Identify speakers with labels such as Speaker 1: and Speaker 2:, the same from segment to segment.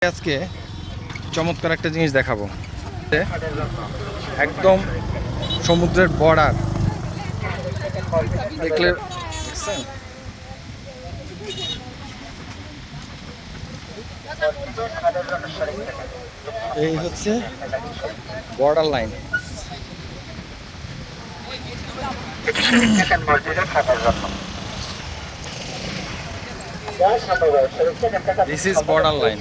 Speaker 1: আজকে চমৎকার একটা জিনিস দেখাবো, একদম সমুদ্রের বর্ডার দেখলে দেখছেন? এই হচ্ছে border line. This is border line.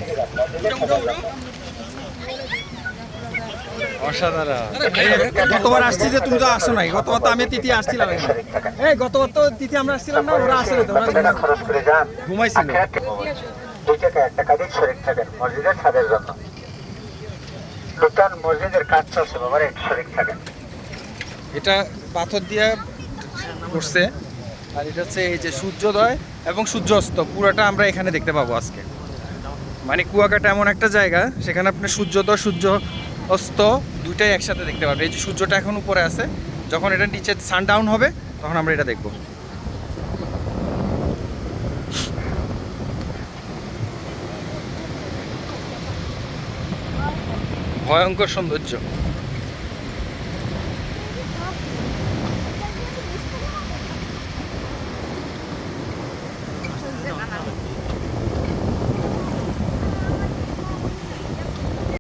Speaker 1: অসাধারণ।
Speaker 2: গতবার আসছি যে তুমি তো আসো নাই, গতবার তো আমি তিথি আসছিলাম। এই গতবার তো তিথি আমরা আসছিলাম না, ওরা আসলে তো ঘুমাইছিল।
Speaker 3: একটা কাজে শরীর থাকেন মসজিদের ছাদের জন্য, নতুন মসজিদের কাজ চলছে, বাবার একটু শরীর থাকেন।
Speaker 1: এটা পাথর দিয়ে করছে, আর এটা হচ্ছে এই যে সূর্যোদয় এবং সূর্যাস্ত পুরোটা আমরা এখানে দেখতে পাবো আজকে। মানে কুয়াকাটা এমন একটা জায়গা, সেখানে আপনি সূর্যোদয় সূর্য অস্ত দুইটাই একসাথে দেখতে পারবেন। এই যে সূর্যটা এখন উপরে আছে, যখন এটা নিচে সানডাউন হবে তখন আমরা এটা দেখব। ভয়ঙ্কর সৌন্দর্য।